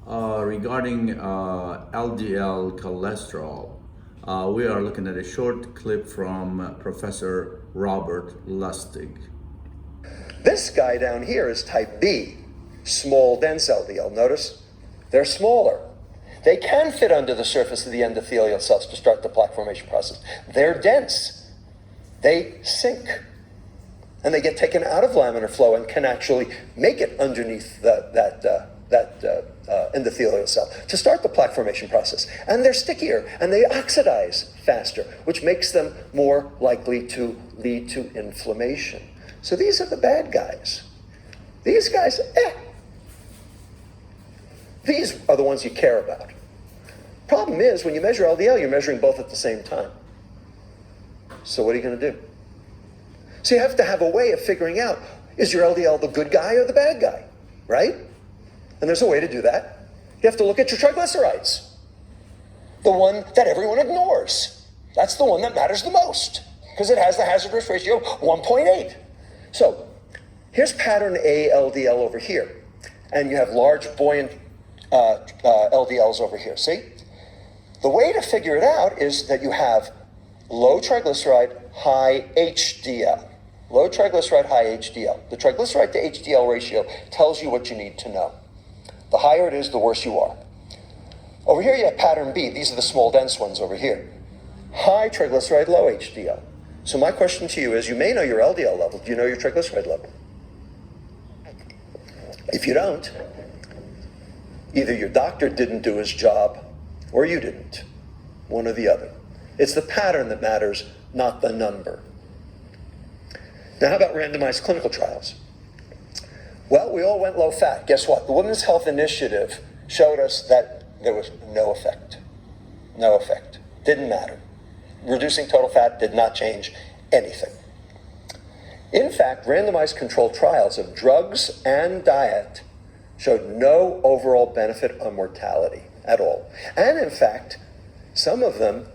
regarding LDL cholesterol. We are looking at a short clip from Professor Robert Lustig. This guy down here is type B, small dense LDL. Notice they're smaller. They can fit under the surface of the endothelial cells to start the plaque formation process. They're dense. They sink. And they get taken out of laminar flow and can actually make it underneath that endothelial cell to start the plaque formation process. And they're stickier and they oxidize faster, which makes them more likely to lead to inflammation. So these are the bad guys. These guys, These are the ones you care about. Problem is, when you measure LDL, you're measuring both at the same time. So what are you going to do? So you have to have a way of figuring out, is your LDL the good guy or the bad guy, right? And there's a way to do that. You have to look at your triglycerides, the one that everyone ignores. That's the one that matters the most because it has the hazard risk ratio 1.8. So here's pattern A LDL over here, and you have large buoyant LDLs over here. See? The way to figure it out is that you have low triglyceride, high HDL. Low triglyceride, high HDL. The triglyceride to HDL ratio tells you what you need to know. The higher it is, the worse you are. Over here you have pattern B. These are the small dense ones over here. High triglyceride, low HDL. So my question to you is, you may know your LDL level. Do you know your triglyceride level? If you don't, either your doctor didn't do his job or you didn't. One or the other. It's the pattern that matters, not the number. Now, how about randomized clinical trials? Well, we all went low fat. Guess what? The Women's Health Initiative showed us that there was no effect. No effect. Didn't matter. Reducing total fat did not change anything. In fact, randomized controlled trials of drugs and diet showed no overall benefit on mortality at all. And in fact, some of them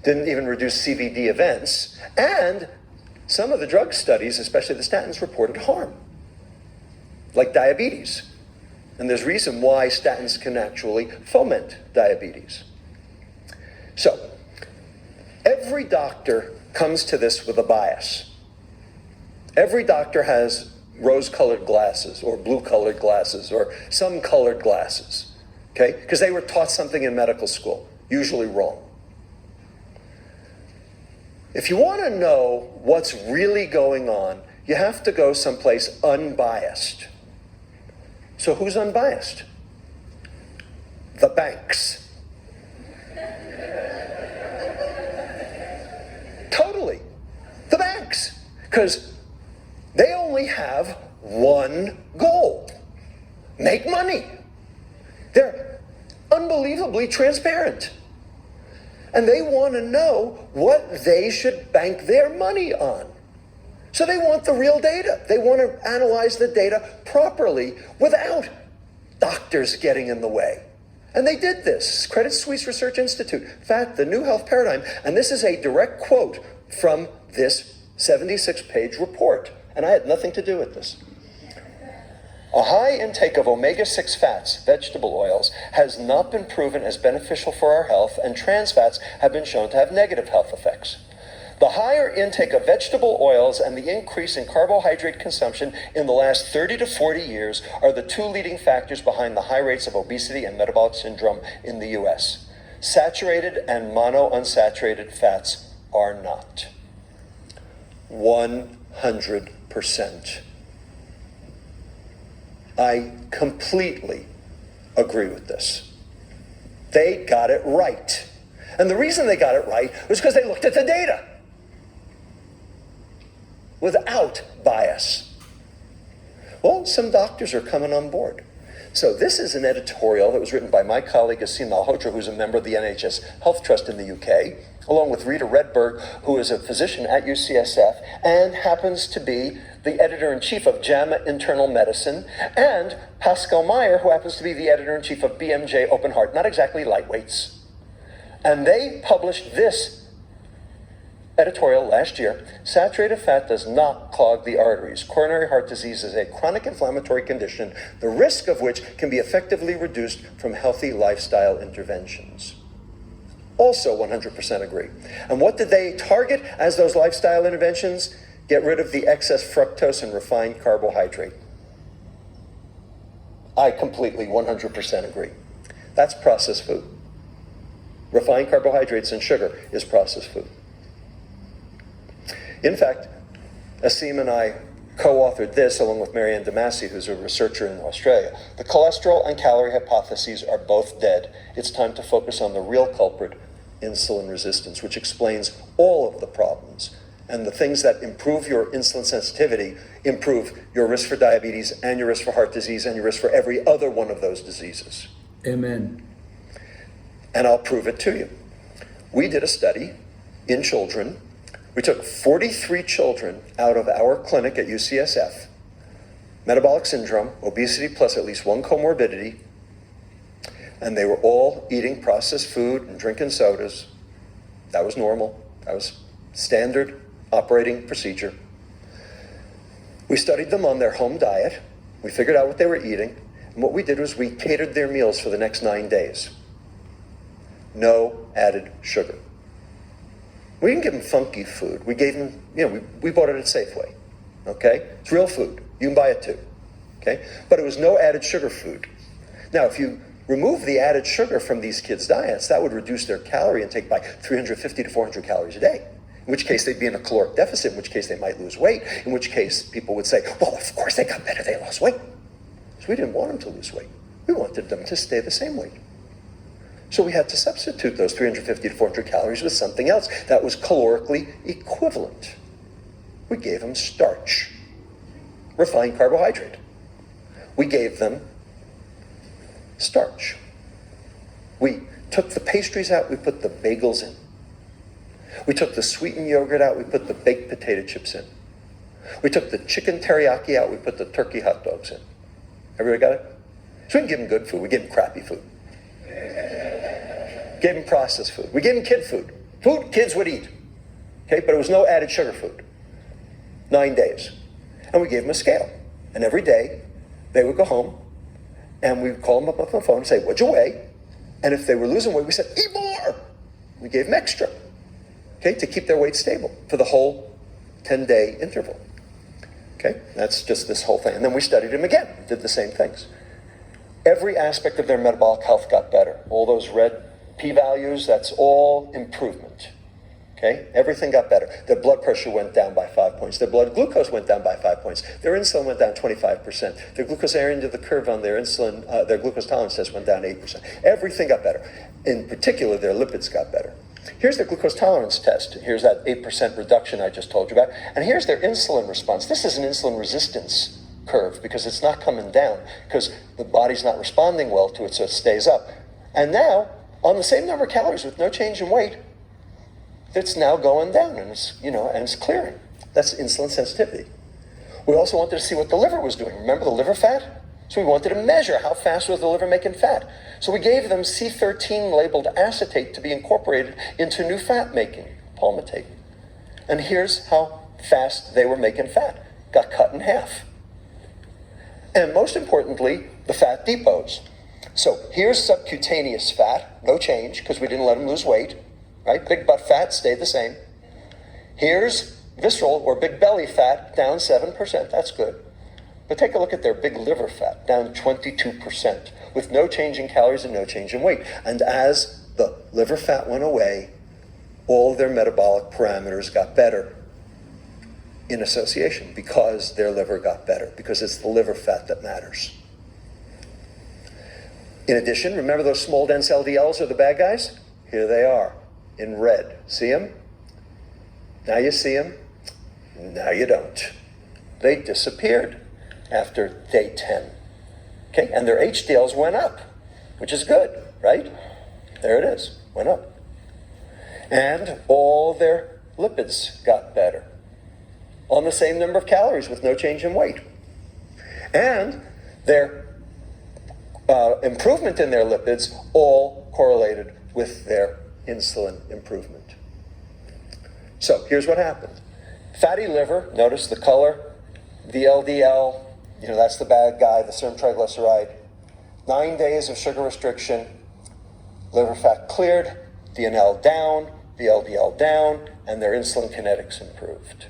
didn't even reduce CVD events, and some of the drug studies, especially the statins, reported harm, like diabetes. And there's reason why statins can actually foment diabetes. So, every doctor comes to this with a bias. Every doctor has rose-colored glasses or blue-colored glasses or some colored glasses, okay? Because they were taught something in medical school, usually wrong. If you want to know what's really going on, you have to go someplace unbiased. So who's unbiased? The banks. Totally. The banks. Because they only have one goal: make money. They're unbelievably transparent. And they want to know what they should bank their money on. So they want the real data. They want to analyze the data properly without doctors getting in the way. And they did this. Credit Suisse Research Institute. In fact, the New Health Paradigm. And this is a direct quote from this 76-page report. And I had nothing to do with this. A high intake of omega-6 fats, vegetable oils, has not been proven as beneficial for our health, and trans fats have been shown to have negative health effects. The higher intake of vegetable oils and the increase in carbohydrate consumption in the last 30 to 40 years are the two leading factors behind the high rates of obesity and metabolic syndrome in the U.S. Saturated and monounsaturated fats are not. 100%. I completely agree with this. They got it right. And the reason they got it right was because they looked at the data without bias. Well, some doctors are coming on board. So this is an editorial that was written by my colleague Asim Malhotra, who's a member of the NHS Health Trust in the UK, along with Rita Redberg, who is a physician at UCSF and happens to be the editor-in-chief of JAMA Internal Medicine, and Pascal Meyer, who happens to be the editor-in-chief of BMJ Open Heart, not exactly lightweights. And they published this editorial last year, saturated fat does not clog the arteries. Coronary heart disease is a chronic inflammatory condition, the risk of which can be effectively reduced from healthy lifestyle interventions. Also 100% agree. And what did they target as those lifestyle interventions? Get rid of the excess fructose and refined carbohydrate. I completely 100% agree. That's processed food. Refined carbohydrates and sugar is processed food. In fact, Asim and I co-authored this along with Marianne Damasi, who's a researcher in Australia. The cholesterol and calorie hypotheses are both dead. It's time to focus on the real culprit, insulin resistance, which explains all of the problems. And the things that improve your insulin sensitivity improve your risk for diabetes and your risk for heart disease and your risk for every other one of those diseases. Amen. And I'll prove it to you. We did a study in children. We took 43 children out of our clinic at UCSF, metabolic syndrome, obesity plus at least one comorbidity, and they were all eating processed food and drinking sodas. That was normal. That was standard operating procedure. We studied them on their home diet. We figured out what they were eating. And what we did was we catered their meals for the next 9 days. No added sugar. We didn't give them funky food. We gave them, we bought it at Safeway. Okay? It's real food. You can buy it too. Okay? But it was no added sugar food. Now, if you remove the added sugar from these kids' diets, that would reduce their calorie intake by 350 to 400 calories a day. In which case they'd be in a caloric deficit, in which case they might lose weight, in which case people would say, well, of course they got better, they lost weight. So we didn't want them to lose weight. We wanted them to stay the same weight. So we had to substitute those 350 to 400 calories with something else that was calorically equivalent. We gave them starch, refined carbohydrate. We gave them starch. We took the pastries out, we put the bagels in. We took the sweetened yogurt out, we put the baked potato chips in. We took the chicken teriyaki out, we put the turkey hot dogs in. Everybody got it? So we didn't give them good food, we gave them crappy food. Gave them processed food. We gave them kid food. Food kids would eat. Okay, but it was no added sugar food. 9 days. And we gave them a scale. And every day, they would go home, and we would call them up on the phone and say, what'd you weigh? And if they were losing weight, we said, eat more! We gave them extra. Okay, to keep their weight stable for the whole 10-day interval. Okay, that's just this whole thing. And then we studied them again, did the same things. Every aspect of their metabolic health got better. All those red p-values, that's all improvement. Okay, everything got better. Their blood pressure went down by 5 points. Their blood glucose went down by 5 points. Their insulin went down 25%. Their glucose area under the curve on their insulin, their glucose tolerance test went down 8%. Everything got better. In particular, their lipids got better. Here's their glucose tolerance test. Here's that 8% reduction I just told you about. And here's their insulin response. This is an insulin resistance curve because it's not coming down because the body's not responding well to it, so it stays up. And now, on the same number of calories with no change in weight, it's now going down and it's, and it's clearing. That's insulin sensitivity. We also wanted to see what the liver was doing. Remember the liver fat? So we wanted to measure how fast was the liver making fat. So we gave them C13 labeled acetate to be incorporated into new fat making, palmitate. And here's how fast they were making fat. Got cut in half. And most importantly, the fat depots. So here's subcutaneous fat, no change because we didn't let them lose weight, right? Big butt fat stayed the same. Here's visceral or big belly fat down 7%, that's good. But take a look at their big liver fat, down 22%, with no change in calories and no change in weight. And as the liver fat went away, all their metabolic parameters got better in association because their liver got better, because it's the liver fat that matters. In addition, remember those small dense LDLs are the bad guys? Here they are, in red. See them? Now you see them. Now you don't. They disappeared after day 10. Okay, and their HDLs went up, which is good, right? There it is, went up. And all their lipids got better on the same number of calories with no change in weight. And their improvement in their lipids all correlated with their insulin improvement. So here's what happened. Fatty liver, notice the color, VLDL, that's the bad guy, the serum triglyceride. 9 days of sugar restriction, liver fat cleared, DNL down, VLDL down, and their insulin kinetics improved.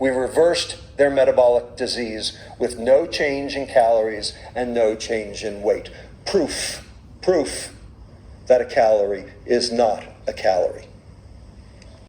We reversed their metabolic disease with no change in calories and no change in weight. Proof that a calorie is not a calorie.